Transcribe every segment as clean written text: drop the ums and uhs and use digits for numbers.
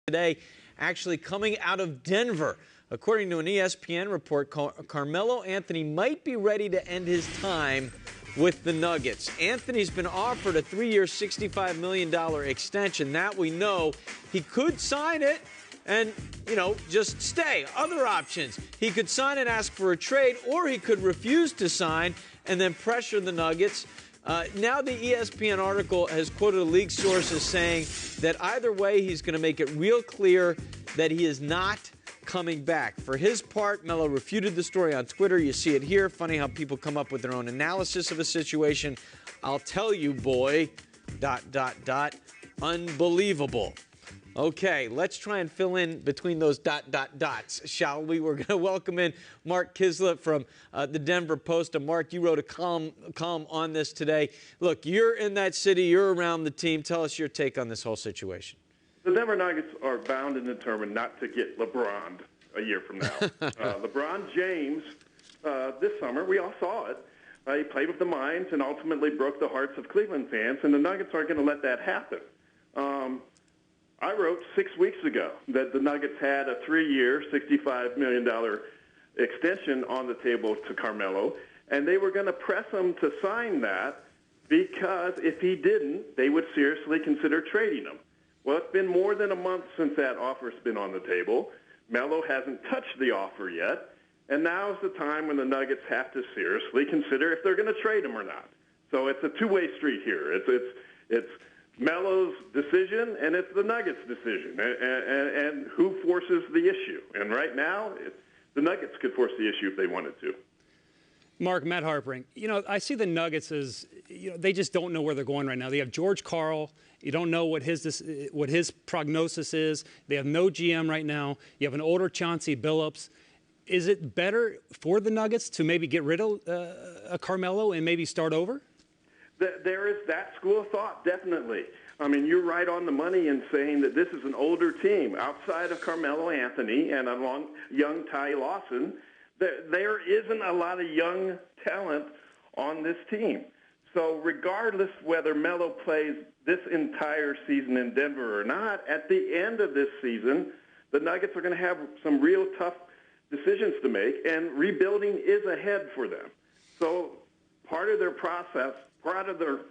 today actually coming out of Denver. According to an ESPN report, Carmelo Anthony might be ready to end his time with the Nuggets. Anthony's been offered a 3-year, $65 million extension. That we know. He could sign it and, just stay. Other options. He could sign and ask for a trade, or he could refuse to sign and then pressure the Nuggets. Now the ESPN article has quoted a league source as saying that either way, he's going to make it real clear that he is not coming back. For his part, Melo refuted the story on Twitter. You see it here. Funny how people come up with their own analysis of a situation. I'll tell you, boy, ... Unbelievable. Okay, let's try and fill in between those ... shall we? We're going to welcome in Mark Kislett from the Denver Post. And Mark, you wrote a column on this today. Look, you're in that city. You're around the team. Tell us your take on this whole situation. The Denver Nuggets are bound and determined not to get LeBron a year from now. LeBron James, this summer, we all saw it. He played with the minds and ultimately broke the hearts of Cleveland fans, and the Nuggets aren't going to let that happen. I wrote 6 weeks ago that the Nuggets had a 3-year, $65 million extension on the table to Carmelo, and they were going to press him to sign that because if he didn't, they would seriously consider trading him. Well, it's been more than a month since that offer's been on the table. Melo hasn't touched the offer yet, and now's the time when the Nuggets have to seriously consider if they're going to trade him or not. So it's a two-way street here. It's Melo's decision, and it's the Nuggets' decision, and who forces the issue. And right now, the Nuggets could force the issue if they wanted to. Mark, Matt Harpering, I see the Nuggets as, they just don't know where they're going right now. They have George Karl. You don't know what his prognosis is. They have no GM right now. You have an older Chauncey Billups. Is it better for the Nuggets to maybe get rid of Carmelo and maybe start over? There is that school of thought, definitely. I mean, you're right on the money in saying that this is an older team. Outside of Carmelo Anthony and a young Ty Lawson, there isn't a lot of young talent on this team. So regardless whether Melo plays this entire season in Denver or not, at the end of this season, the Nuggets are going to have some real tough decisions to make, and rebuilding is ahead for them. So part of their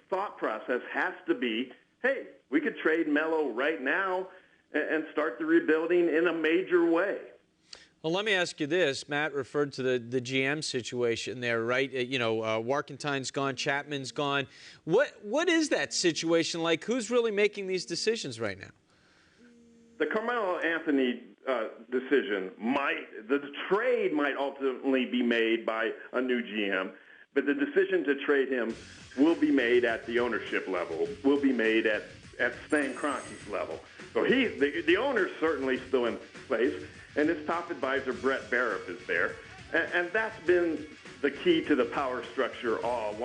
thought process has to be, hey, we could trade Melo right now and start the rebuilding in a major way. Well, let me ask you this. Matt referred to the GM situation there, right? Warkentine's gone, Chapman's gone. What is that situation like? Who's really making these decisions right now? The Carmelo Anthony decision the trade might ultimately be made by a new GM, but the decision to trade him will be made at the ownership level, will be made at Stan Kroenke's level. So the owner's certainly still in place, and his top advisor, Brett Barup, is there. And that's been the key to the power structure all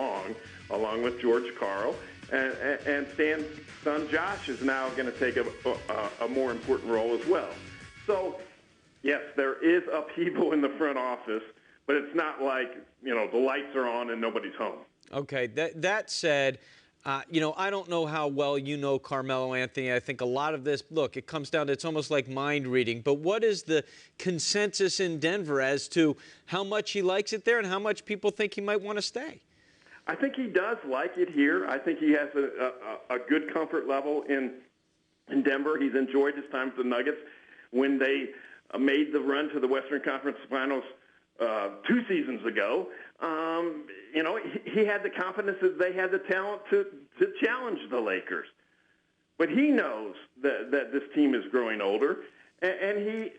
along with George Karl. And Stan's son, Josh, is now going to take a more important role as well. So, yes, there is upheaval in the front office, but it's not like, the lights are on and nobody's home. Okay, that said, I don't know how well you know Carmelo Anthony. I think a lot of this, look, it comes down to, it's almost like mind reading. But what is the consensus in Denver as to how much he likes it there and how much people think he might want to stay? I think he does like it here. I think he has a good comfort level in Denver. He's enjoyed his time with the Nuggets. When they made the run to the Western Conference Finals 2 seasons ago, he had the confidence that they had the talent to challenge the Lakers. But he knows that this team is growing older, and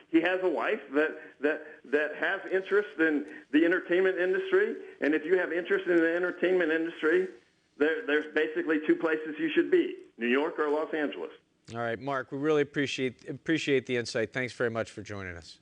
he has a wife that has interest in the entertainment industry. And if you have interest in the entertainment industry, there's basically 2 places you should be: New York or Los Angeles. All right, Mark, we really appreciate the insight. Thanks very much for joining us.